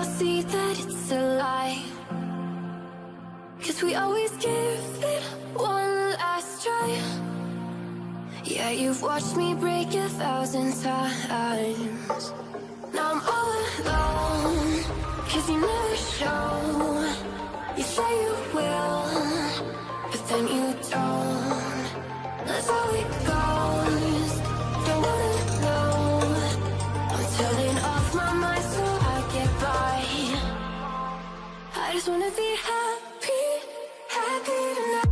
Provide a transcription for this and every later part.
all see that it's a lie. 'Cause we always give it one last try. Yeah, you've watched me break 1,000 times. Now I'm all alone, 'cause you never show. You say you will, but then you don't. That's how it goes. Don't wanna know. I'm turning off my mind so I get by. I just wanna be happy, happy tonight.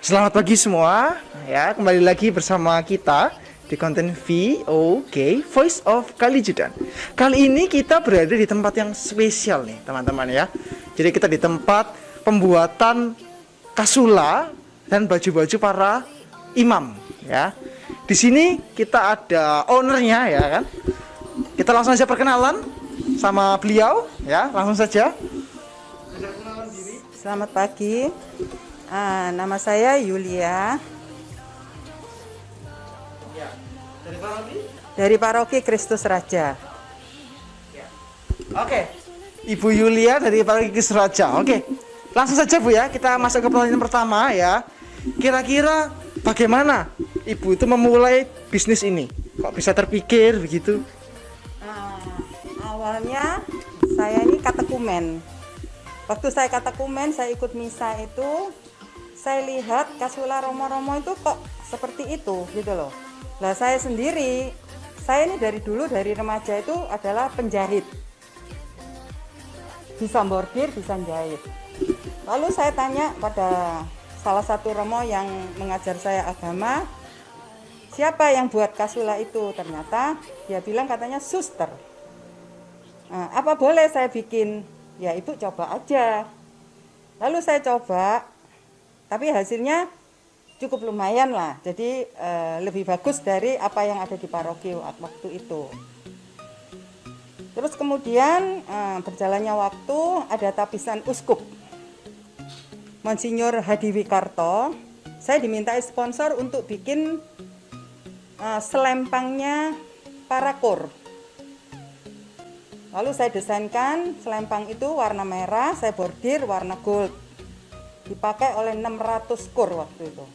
Selamat pagi semua, ya kembali lagi bersama kita di konten VOK Voice of Kalijudan. Kali ini kita berada di tempat yang spesial nih teman-teman ya. Jadi kita di tempat pembuatan kasula dan baju-baju para imam ya. Di sini kita ada ownernya ya kan. Kita langsung saja perkenalan sama beliau ya, langsung saja. Selamat pagi. Nama saya Yulia. Ya. Dari paroki? Dari Paroki Kristus Raja. Ya. Oke. Ibu Yulia dari Paroki Kristus Raja. Oke. Langsung saja Bu ya, kita masuk ke pertanyaan pertama ya. Kira-kira bagaimana Ibu itu memulai bisnis ini? Kok bisa terpikir begitu? Awalnya saya ini katekumen. Waktu saya katekumen, saya ikut misa itu, saya lihat kasula romo-romo itu kok seperti itu gitu loh. Lah saya sendiri, saya ini dari dulu dari remaja itu adalah penjahit. Bisa bordir, bisa jahit. Lalu saya tanya pada salah satu romo yang mengajar saya agama, siapa yang buat kasula itu? Ternyata dia bilang katanya suster. Apa boleh saya bikin? Ya ibu coba aja. Lalu saya coba, tapi hasilnya cukup lumayan lah. Jadi lebih bagus dari apa yang ada di paroki waktu itu. Terus kemudian berjalannya waktu ada tapisan uskup. Monsinyur Hadi Wikarto, saya dimintai sponsor untuk bikin selempangnya para kor. Lalu saya desainkan selempang itu warna merah, saya bordir warna gold. Dipakai oleh 600 kor waktu itu.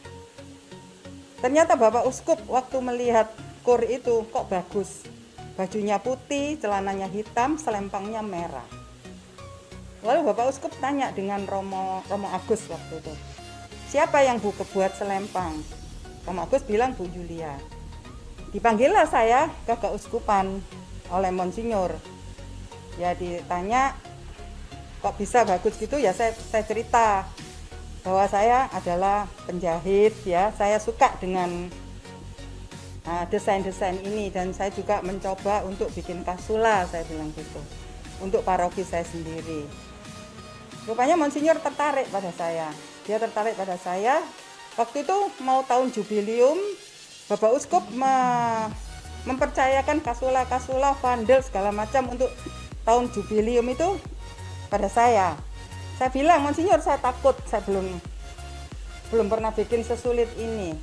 Ternyata Bapak Uskup waktu melihat kor itu kok bagus. Bajunya putih, celananya hitam, selempangnya merah. Lalu Bapak Uskup tanya dengan Romo Agus waktu itu. Siapa yang buat selempang? Romo Agus bilang Bu Yulia. Dipanggillah saya ke keuskupan oleh Monsinyur. Ya ditanya kok bisa bagus gitu ya, saya cerita bahwa saya adalah penjahit ya, saya suka dengan desain-desain ini dan saya juga mencoba untuk bikin kasula, saya bilang gitu, untuk paroki saya sendiri. Rupanya Monsinyur tertarik pada saya, dia tertarik pada saya. Waktu itu mau tahun jubileum, Bapak Uskup mempercayakan kasula-kasula, vandel segala macam untuk tahun jubileum itu pada saya. Saya bilang, Monsinyur saya takut, saya belum pernah bikin sesulit ini.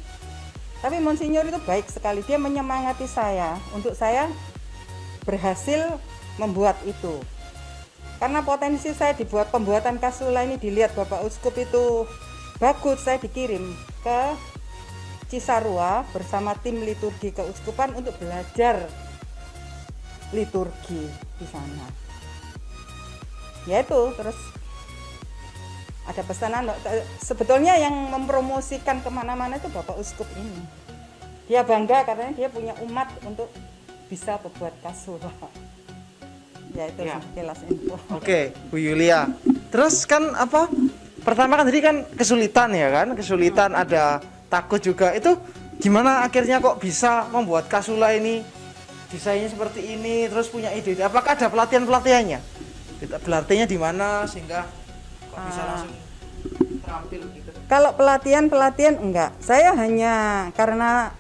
Tapi Monsinyur itu baik sekali, dia menyemangati saya untuk saya berhasil membuat itu. Karena potensi saya dibuat pembuatan kasula ini dilihat Bapak Uskup itu bagus, saya dikirim ke Cisarua bersama tim liturgi keuskupan untuk belajar liturgi di sana. Ya itu, terus ada pesanan. Sebetulnya yang mempromosikan kemana-mana itu Bapak Uskup ini. Dia bangga karena dia punya umat untuk bisa berbuat kasula. Ya itu sekilas info. Oke, Bu Yulia. Terus kan apa? Pertama kan tadi kan kesulitan ya kan? Kesulitan, ada takut juga. Itu gimana akhirnya kok bisa membuat kasula ini? Desainnya seperti ini, terus punya ide. Apakah ada pelatihannya? Pelatihannya di mana sehingga kok bisa langsung terampil gitu? Kalau pelatihan enggak. Saya hanya karena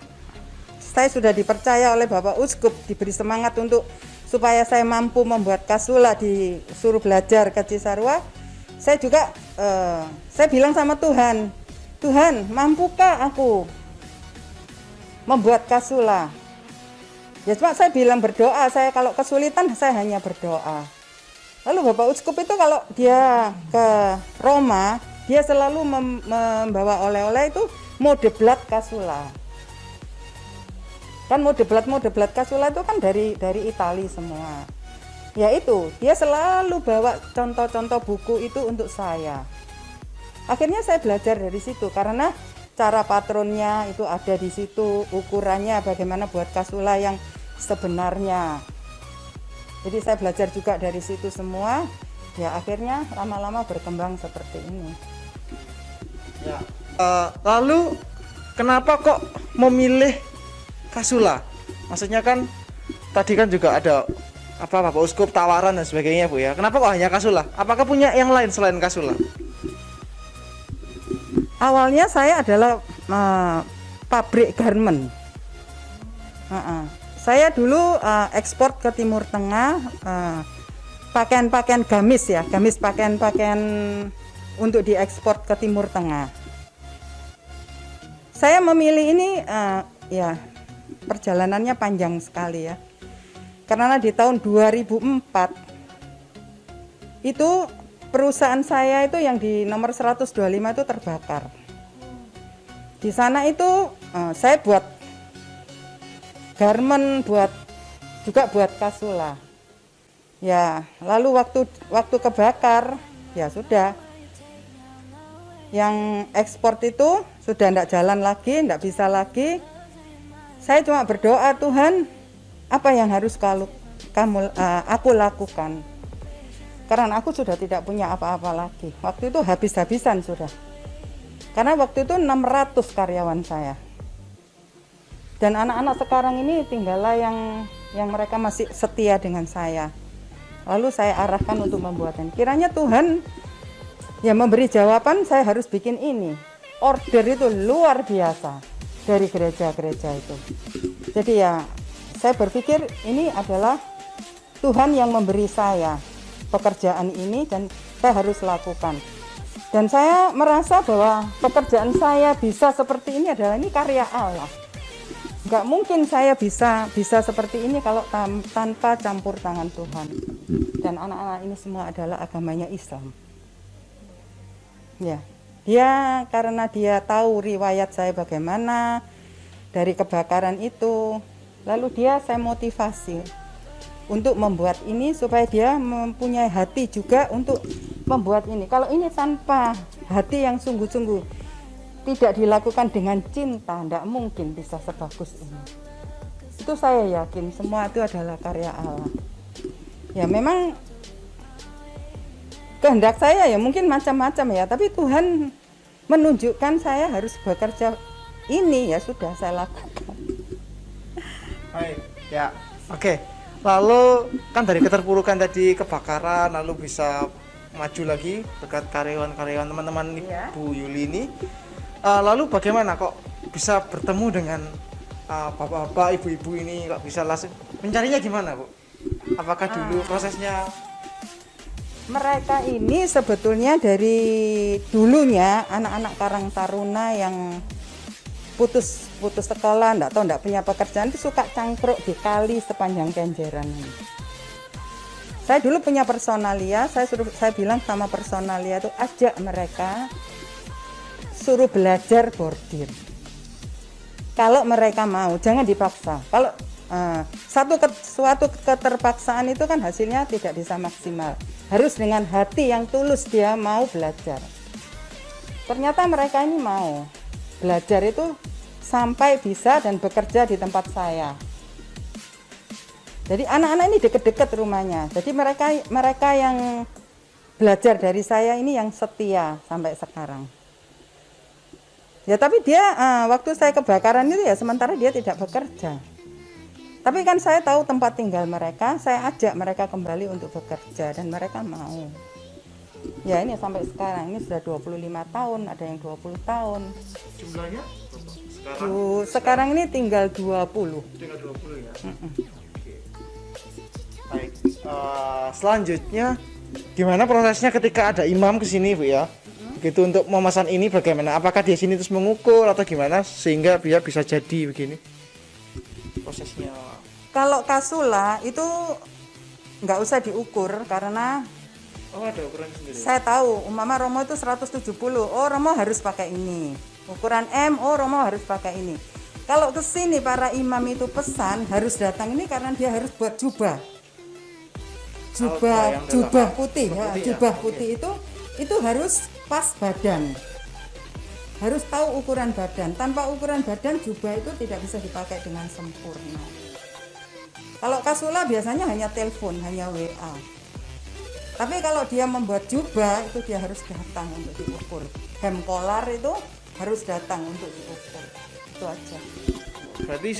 saya sudah dipercaya oleh Bapak Uskup, diberi semangat untuk supaya saya mampu membuat kasula, disuruh belajar ke Cisarua, saya juga saya bilang sama Tuhan, Tuhan, mampukah aku membuat kasula? Ya cuma saya bilang berdoa, saya kalau kesulitan saya hanya berdoa. Lalu Bapak Uskup itu kalau dia ke Roma, dia selalu membawa oleh-oleh itu modeblat kasula. Kan modeblat kasula itu kan dari Itali semua. Ya itu, dia selalu bawa contoh-contoh buku itu untuk saya. Akhirnya saya belajar dari situ karena cara patronnya itu ada di situ, ukurannya bagaimana buat kasula yang sebenarnya. Jadi saya belajar juga dari situ semua. Ya akhirnya lama-lama berkembang seperti ini. Ya. Lalu kenapa kok memilih kasula? Maksudnya kan tadi kan juga ada Bapak Uskup tawaran dan sebagainya Bu ya. Kenapa kok hanya kasula? Apakah punya yang lain selain kasula? Awalnya saya adalah pabrik garment. Saya dulu ekspor ke Timur Tengah pakaian-pakaian gamis ya, pakaian-pakaian untuk diekspor ke Timur Tengah. Saya memilih ini ya perjalanannya panjang sekali ya. Karena di tahun 2004 itu perusahaan saya itu yang di nomor 125 itu terbakar. Di sana itu saya buat garment, juga buat kasula. Ya, lalu waktu kebakar, ya sudah. Yang ekspor itu sudah tidak jalan lagi, tidak bisa lagi. Saya cuma berdoa, Tuhan, apa yang harus aku lakukan? Karena aku sudah tidak punya apa-apa lagi. Waktu itu habis-habisan sudah. Karena waktu itu 600 karyawan saya. Dan anak-anak sekarang ini tinggallah yang mereka masih setia dengan saya. Lalu saya arahkan untuk membuatnya. Kiranya Tuhan ya memberi jawaban, saya harus bikin ini. Order itu luar biasa dari gereja-gereja itu. Jadi ya saya berpikir ini adalah Tuhan yang memberi saya pekerjaan ini dan saya harus lakukan. Dan saya merasa bahwa pekerjaan saya bisa seperti ini adalah ini karya Allah. Nggak mungkin saya bisa seperti ini kalau tanpa campur tangan Tuhan. Dan anak-anak ini semua adalah agamanya Islam. Ya, karena dia tahu riwayat saya bagaimana dari kebakaran itu, lalu saya motivasi untuk membuat ini supaya dia mempunyai hati juga untuk membuat ini. Kalau ini tanpa hati yang sungguh-sungguh, tidak dilakukan dengan cinta, tidak mungkin bisa sebagus ini. Itu saya yakin semua itu adalah karya Allah. Ya memang kehendak saya ya mungkin macam-macam ya, tapi Tuhan menunjukkan saya harus bekerja ini, ya sudah saya lakukan. Baik, ya, oke. Lalu kan dari keterpurukan tadi, kebakaran, lalu bisa maju lagi dekat karyawan-karyawan teman-teman Ibu Yuli ini. Lalu bagaimana kok bisa bertemu dengan bapak-bapak, ibu-ibu ini, kok bisa langsung mencarinya gimana Bu? Apakah dulu prosesnya? Mereka ini sebetulnya dari dulunya anak-anak Karang Taruna yang putus sekolah, enggak punya pekerjaan itu suka cangkruk di kali sepanjang Kenjeran ini. Saya dulu punya personalia, saya bilang sama personalia itu ajak mereka suruh belajar bordir. Kalau mereka mau, jangan dipaksa. Kalau suatu keterpaksaan itu kan hasilnya tidak bisa maksimal. Harus dengan hati yang tulus dia mau belajar. Ternyata mereka ini mau belajar itu sampai bisa dan bekerja di tempat saya. Jadi anak-anak ini deket-deket rumahnya. Jadi mereka yang belajar dari saya ini yang setia sampai sekarang. Ya tapi dia waktu saya kebakaran itu ya sementara dia tidak bekerja. Tapi kan saya tahu tempat tinggal mereka, saya ajak mereka kembali untuk bekerja dan mereka mau. Ya ini sampai sekarang, ini sudah 25 tahun, ada yang 20 tahun. Jumlahnya sekarang ini tinggal 20. Tinggal 20 ya? Selanjutnya gimana prosesnya ketika ada imam ke sini Bu ya? Gitu untuk memesan ini bagaimana? Apakah di sini terus mengukur atau gimana sehingga dia bisa jadi begini? Prosesnya. Kalau kasula itu nggak usah diukur karena Oh, ada ukuran sendiri. saya tahu umpama Romo itu 170. Oh, Romo harus pakai ini. Ukuran M, oh Romo harus pakai ini. Kalau ke sini para imam itu pesan harus datang ini karena dia harus buat jubah. Jubah putih ya, jubah putih itu harus pas badan. Harus tahu ukuran badan. Tanpa ukuran badan jubah itu tidak bisa dipakai dengan sempurna. Kalau kasula biasanya hanya telepon, hanya WA. Tapi kalau dia membuat jubah itu dia harus datang untuk diukur. Hem kolar itu harus datang untuk diukur. Itu aja. Berarti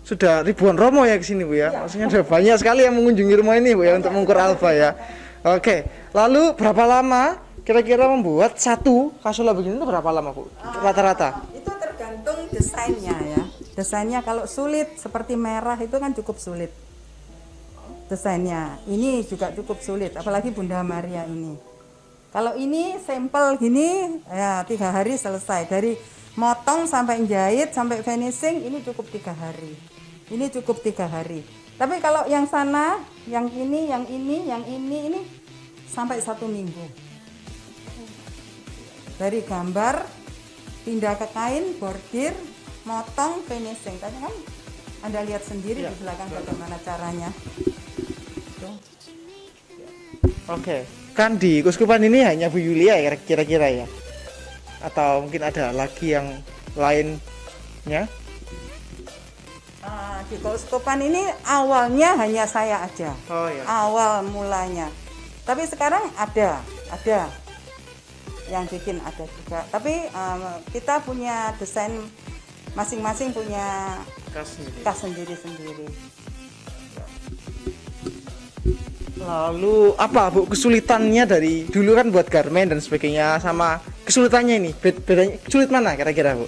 sudah ribuan romo ya ke sini Bu ya. Maksudnya sudah banyak sekali yang mengunjungi rumah ini Bu ya untuk mengukur alfa ya. Oke. Lalu berapa lama kira-kira membuat satu kasula begini itu berapa lama Bu? Rata-rata? Itu tergantung desainnya ya. Desainnya kalau sulit seperti merah itu kan cukup sulit. Desainnya ini juga cukup sulit, apalagi Bunda Maria ini. Kalau ini sampel gini ya 3 hari selesai. Dari motong sampai jahit sampai finishing ini cukup 3 hari. Ini cukup 3 hari. Tapi kalau yang sana, yang ini sampai 1 minggu. Dari gambar pindah ke kain, bordir, motong, finishing. Tadi kan Anda lihat sendiri di belakang bagaimana caranya. Oke. Kan di Keuskupan ini hanya Bu Yulia ya kira-kira ya? Atau mungkin ada lagi yang lainnya? Di Keuskupan ini awalnya hanya saya aja. Oh iya. Awal mulanya. Tapi sekarang ada yang bikin ada juga. Tapi kita punya desain masing-masing punya khas sendiri-sendiri. Lalu apa Bu kesulitannya dari dulu kan buat garmen dan sebagainya sama kesulitannya ini bedanya sulit mana kira-kira Bu?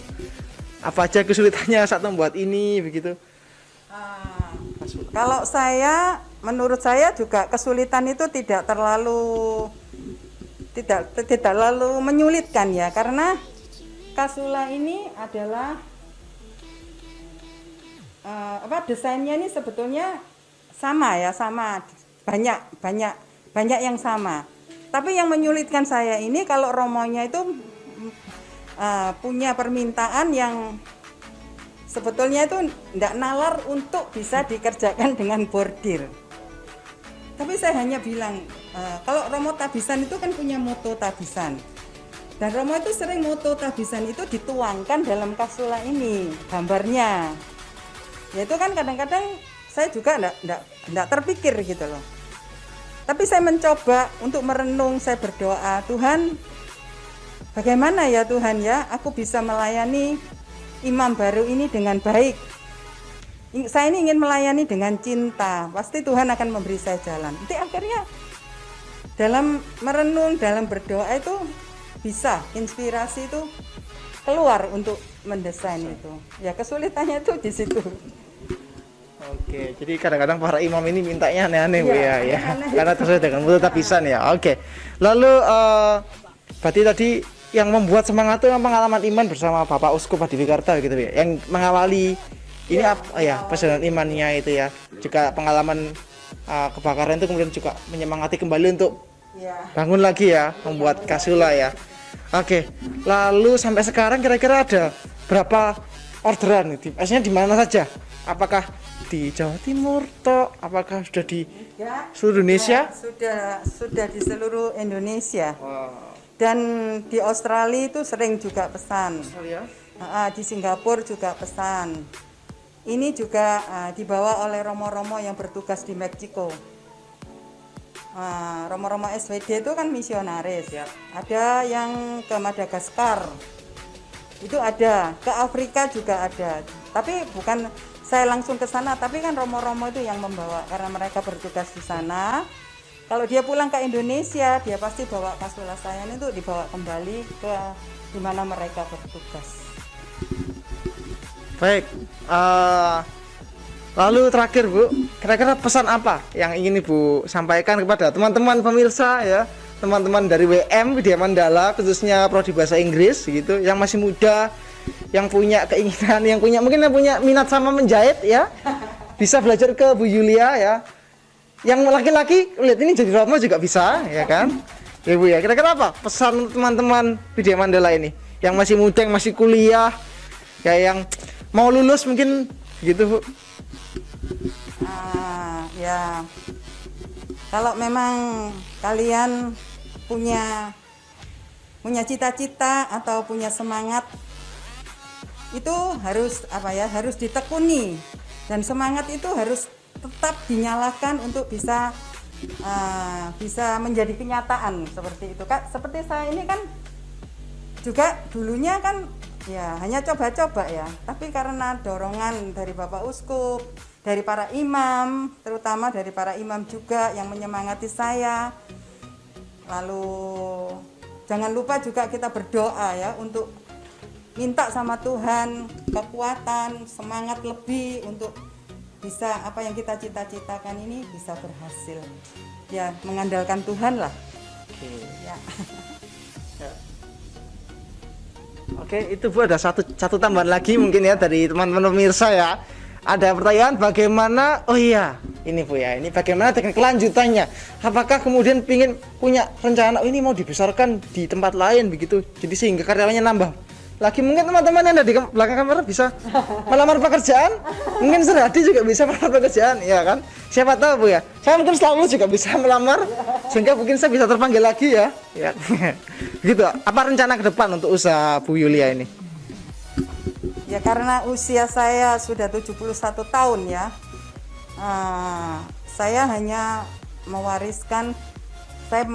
Apa aja kesulitannya saat membuat ini begitu? Kalau menurut saya juga kesulitan itu tidak terlalu menyulitkan ya karena kasula ini adalah desainnya ini sebetulnya sama banyak yang sama. Tapi yang menyulitkan saya ini kalau romonya itu punya permintaan yang sebetulnya itu tidak nalar untuk bisa dikerjakan dengan bordir. Tapi saya hanya bilang kalau romo tabisan itu kan punya moto tabisan. Dan romo itu sering moto tabisan itu dituangkan dalam kasula ini gambarnya. Ya itu kan kadang-kadang saya juga enggak terpikir gitu loh. Tapi saya mencoba untuk merenung, saya berdoa, Tuhan, bagaimana ya Tuhan ya, aku bisa melayani imam baru ini dengan baik. Saya ini ingin melayani dengan cinta, pasti Tuhan akan memberi saya jalan. Nanti akhirnya dalam merenung, dalam berdoa itu bisa, inspirasi itu keluar untuk mendesain itu. Ya kesulitannya itu di situ. Oke, jadi kadang-kadang para imam ini mintanya aneh-aneh Bu ya, karena tersesuai dengan mutu tabisan ya. Oke, lalu berarti tadi yang membuat semangat itu pengalaman iman bersama Bapak Uskup Hadiwikarta gitu ya, yang mengawali ini perjalanan imannya itu ya, juga pengalaman kebakaran itu kemudian juga menyemangati kembali untuk bangun lagi ya, membuat kasula ya. Oke, lalu sampai sekarang kira-kira ada berapa orderan itu? Biasanya di mana saja? Apakah di Jawa Timur toh? Apakah sudah di seluruh Indonesia? Sudah di seluruh Indonesia. Dan di Australia itu sering juga pesan. Di Singapura juga pesan. Ini juga dibawa oleh romo-romo yang bertugas di Meksiko. Romo-romo SWD itu kan misionaris. Ada yang ke Madagaskar. Itu ada, ke Afrika juga ada. Tapi bukan saya langsung ke sana, tapi kan romo-romo itu yang membawa karena mereka bertugas di sana. Kalau dia pulang ke Indonesia, dia pasti bawa kasula saya itu dibawa kembali ke di mana mereka bertugas. Baik, Lalu terakhir Bu, kira-kira pesan apa yang ingin Ibu sampaikan kepada teman-teman pemirsa ya, teman-teman dari WM Widya Mandala, khususnya prodi bahasa Inggris gitu, yang masih muda, yang punya keinginan, yang punya minat sama menjahit ya, bisa belajar ke Bu Yulia ya. Yang laki-laki lihat ini jadi Romo juga bisa ya kan? Ya Bu ya, kira-kira apa pesan teman-teman Widya Mandala ini, yang masih muda, yang masih kuliah, kayak yang mau lulus mungkin gitu Bu? Ya, kalau memang kalian punya cita-cita atau punya semangat, itu harus harus ditekuni, dan semangat itu harus tetap dinyalakan untuk bisa menjadi kenyataan seperti itu Kak. Seperti saya ini kan juga dulunya kan ya hanya coba-coba ya, tapi karena dorongan dari Bapak Uskup, dari para imam, terutama dari para imam juga yang menyemangati saya. Lalu jangan lupa juga kita berdoa ya, untuk minta sama Tuhan kekuatan, semangat lebih untuk bisa apa yang kita cita-citakan ini bisa berhasil. Ya, mengandalkan Tuhan lah. Oke. Ya. Oke, itu Bu ada satu tambahan lagi mungkin ya dari teman-teman pemirsa ya. Ada pertanyaan bagaimana, oh iya ini Bu ya, ini bagaimana dengan kelanjutannya, apakah kemudian punya rencana, oh ini mau dibesarkan di tempat lain begitu, jadi sehingga karyawannya nambah lagi. Mungkin teman-teman yang ada di belakang kamera bisa melamar pekerjaan, mungkin Serhadi juga bisa melamar pekerjaan ya kan, siapa tahu Bu ya, saya mungkin selalu juga bisa melamar sehingga mungkin saya bisa terpanggil lagi ya, ya. Gitu. Apa rencana ke depan untuk usaha Bu Yulia ini? Ya karena usia saya sudah 71 tahun ya, saya hanya mewariskan, saya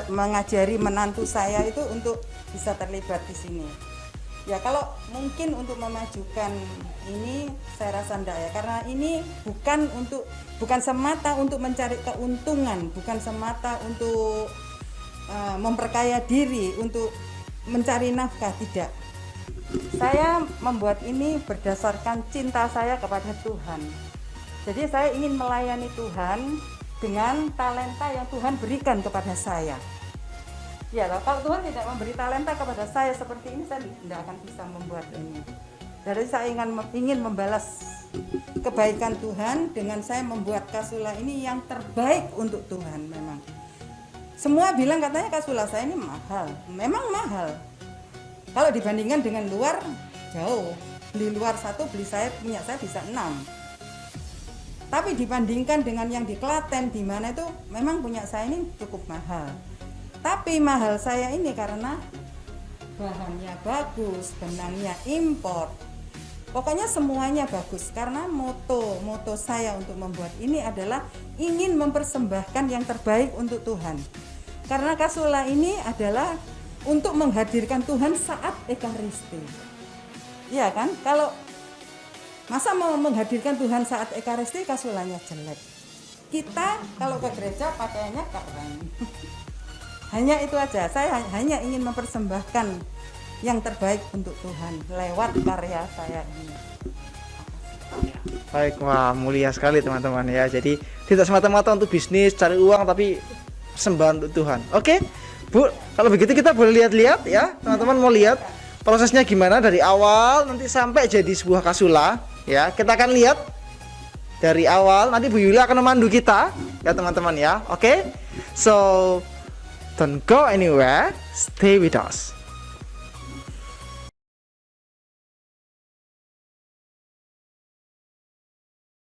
mengajari menantu saya itu untuk bisa terlibat di sini. Ya kalau mungkin untuk memajukan ini saya rasa enggak ya, karena ini bukan semata untuk mencari keuntungan, bukan semata untuk memperkaya diri, untuk mencari nafkah, tidak. Saya membuat ini berdasarkan cinta saya kepada Tuhan. Jadi saya ingin melayani Tuhan dengan talenta yang Tuhan berikan kepada saya. Ya, kalau Tuhan tidak memberi talenta kepada saya seperti ini, saya tidak akan bisa membuat ini. Jadi saya ingin membalas kebaikan Tuhan dengan saya membuat Kasula ini yang terbaik untuk Tuhan. Memang semua bilang katanya Kasula saya ini mahal, memang mahal. Kalau dibandingkan dengan luar jauh, di luar satu punya saya bisa 6. Tapi dibandingkan dengan yang di Klaten, di mana itu memang punya saya ini cukup mahal. Tapi mahal saya ini karena bahannya bagus, benangnya impor. Pokoknya semuanya bagus, karena moto saya untuk membuat ini adalah ingin mempersembahkan yang terbaik untuk Tuhan. Karena Kasula ini adalah untuk menghadirkan Tuhan saat Ekaristi. Iya kan? Kalau masa mau menghadirkan Tuhan saat Ekaristi Kasulanya jelek. Kita kalau ke gereja pakaiannya keren. Hanya itu aja. Saya hanya ingin mempersembahkan yang terbaik untuk Tuhan lewat karya saya ini. Baik, wah mulia sekali teman-teman ya. Jadi tidak semata-mata untuk bisnis, cari uang, tapi persembahan untuk Tuhan. Oke, Bu, kalau begitu kita boleh lihat-lihat ya, teman-teman mau lihat prosesnya gimana dari awal nanti sampai jadi sebuah kasula ya. Kita akan lihat dari awal, nanti Bu Yulia akan memandu kita ya teman-teman ya. Oke, so don't go anywhere, stay with us.